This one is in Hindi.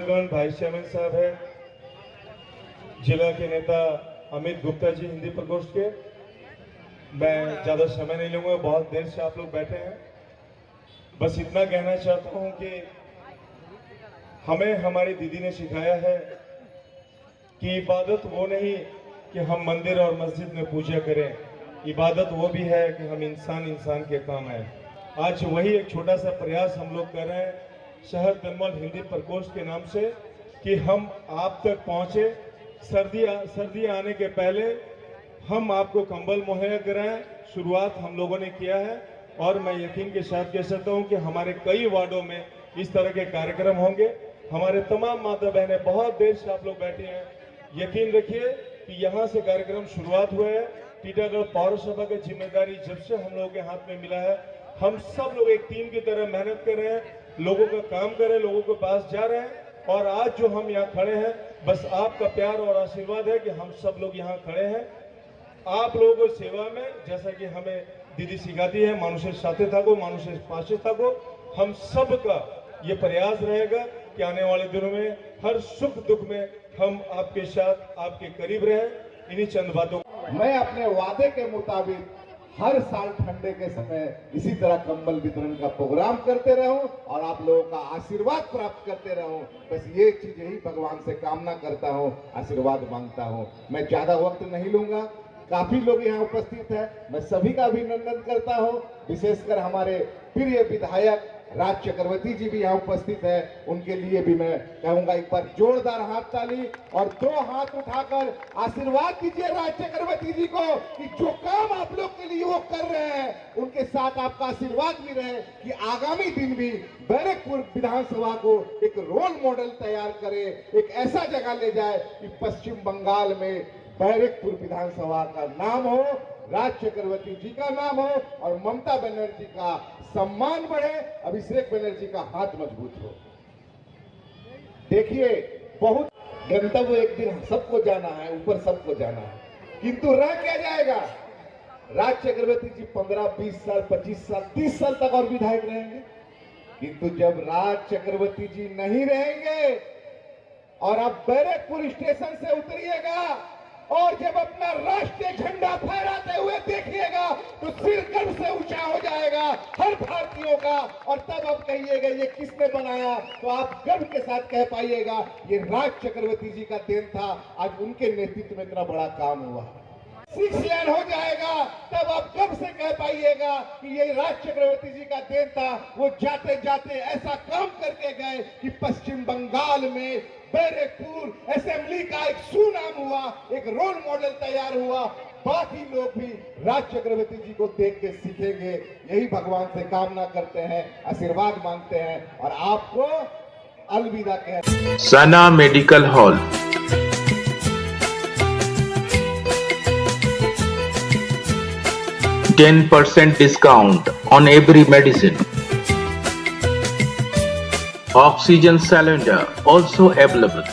श्रद्धागण वाइस चेयरमैन साहब है, जिला के नेता अमित गुप्ता जी हिंदी प्रकोष्ठ के। मैं ज्यादा समय नहीं लूंगा, बहुत देर से आप लोग बैठे हैं। बस इतना कहना चाहता हूं कि हमें हमारी दीदी ने सिखाया है कि इबादत वो नहीं कि हम मंदिर और मस्जिद में पूजा करें, इबादत वो भी है कि हम इंसान के काम आए। आज वही एक छोटा सा प्रयास हम लोग कर रहे हैं शहर दलमोल हिंदी प्रकोष्ठ के नाम से कि हम आप तक पहुंचे। सर्दी आने के पहले हम आपको कंबल मुहैया कराएं, शुरुआत हम लोगों ने किया है और मैं यकीन के साथ कह सकता हूं कि हमारे कई वार्डों में इस तरह के कार्यक्रम होंगे। हमारे तमाम माता बहनें बहुत देर से आप लोग बैठे हैं, यकीन रखिए कि यहाँ से कार्यक्रम शुरुआत हुए हैं। टीटागढ़ पौरसभा की जिम्मेदारी जब से हम लोगों के हाथ में मिला है, हम सब लोग एक टीम की तरह मेहनत कर रहे हैं, लोगों का काम कर रहे हैं, लोगों के पास जा रहे हैं। और आज जो हम यहाँ खड़े हैं, बस आपका प्यार और आशीर्वाद है कि हम सब लोग यहाँ खड़े हैं आप लोगों की सेवा में। जैसा कि हमें दीदी सिखाती है, मानुषेर साथे थाको, मानुषेर पाशे थाको। हम सब का ये प्रयास रहेगा कि आने वाले दिनों में हर सुख दुख में हम आपके साथ, आपके करीब रहें। इन्हीं चंद बातों मैं अपने वादे के मुताबिक हर साल ठंडे के समय इसी तरह कंबल वितरण का प्रोग्राम करते रहूं और आप लोगों का आशीर्वाद प्राप्त करते रहूं। बस ये चीज ही भगवान से कामना करता हूं, आशीर्वाद मांगता हूं। मैं ज्यादा वक्त नहीं लूंगा, काफी लोग यहाँ उपस्थित है, मैं सभी का अभिनंदन करता हूं। विशेषकर हमारे प्रिय विधायक राज चक्रवर्ती जी भी यहाँ उपस्थित है, उनके लिए भी मैं कहूंगा एक बार जोरदार हाथ ताली और 2 हाथ उठाकर आशीर्वाद दीजिए राज चक्रवर्ती जी को कि जो काम आप लोग के लिए वो कर रहे हैं, उनके साथ आपका आशीर्वाद भी रहे कि आगामी दिन भी बैरकपुर विधानसभा को एक रोल मॉडल तैयार करे, एक ऐसा जगह ले जाए कि पश्चिम बंगाल में बैरकपुर विधानसभा का नाम हो, राज चक्रवर्ती जी का नाम हो और ममता बनर्जी का सम्मान बढ़े, अभिषेक बनर्जी का हाथ मजबूत हो। देखिए, बहुत गंतव्य एक दिन सबको जाना है, ऊपर सबको जाना है, किंतु रह क्या जाएगा? राज चक्रवर्ती जी 15, 20 साल, 25 साल, 30 साल तक और विधायक रहेंगे, किंतु जब राज चक्रवर्ती जी नहीं रहेंगे और आप बैरकपुर स्टेशन से उतरिएगा और जब अपना राष्ट्रीय झंडा फहराते हुए देखिएगा तो सिर गर्व से ऊंचा हो जाएगा हर भारतीयों का। और तब आप कहिएगा ये किसने बनाया, तो आप गर्व के साथ कह पाइएगा ये राज चक्रवर्ती जी का देन था, आज उनके नेतृत्व में इतना बड़ा काम हुआ। 6 लेन हो जाएगा, तब आप गर्व से कह पाइएगा कि ये राज चक्रवर्ती जी का देन था। वो जाते जाते ऐसा काम करके गए कि पश्चिम बंगाल में बैरकपुर असेंबली का एक सुनाम हुआ, एक रोल मॉडल तैयार हुआ। बाकी लोग भी राज चक्रवर्ती जी को देख के सीखेंगे। यही भगवान से कामना करते हैं, आशीर्वाद मांगते हैं और आपको अलविदा कहते हैं। सना medical hall, 10% discount on every medicine. Oxygen cylinder also available.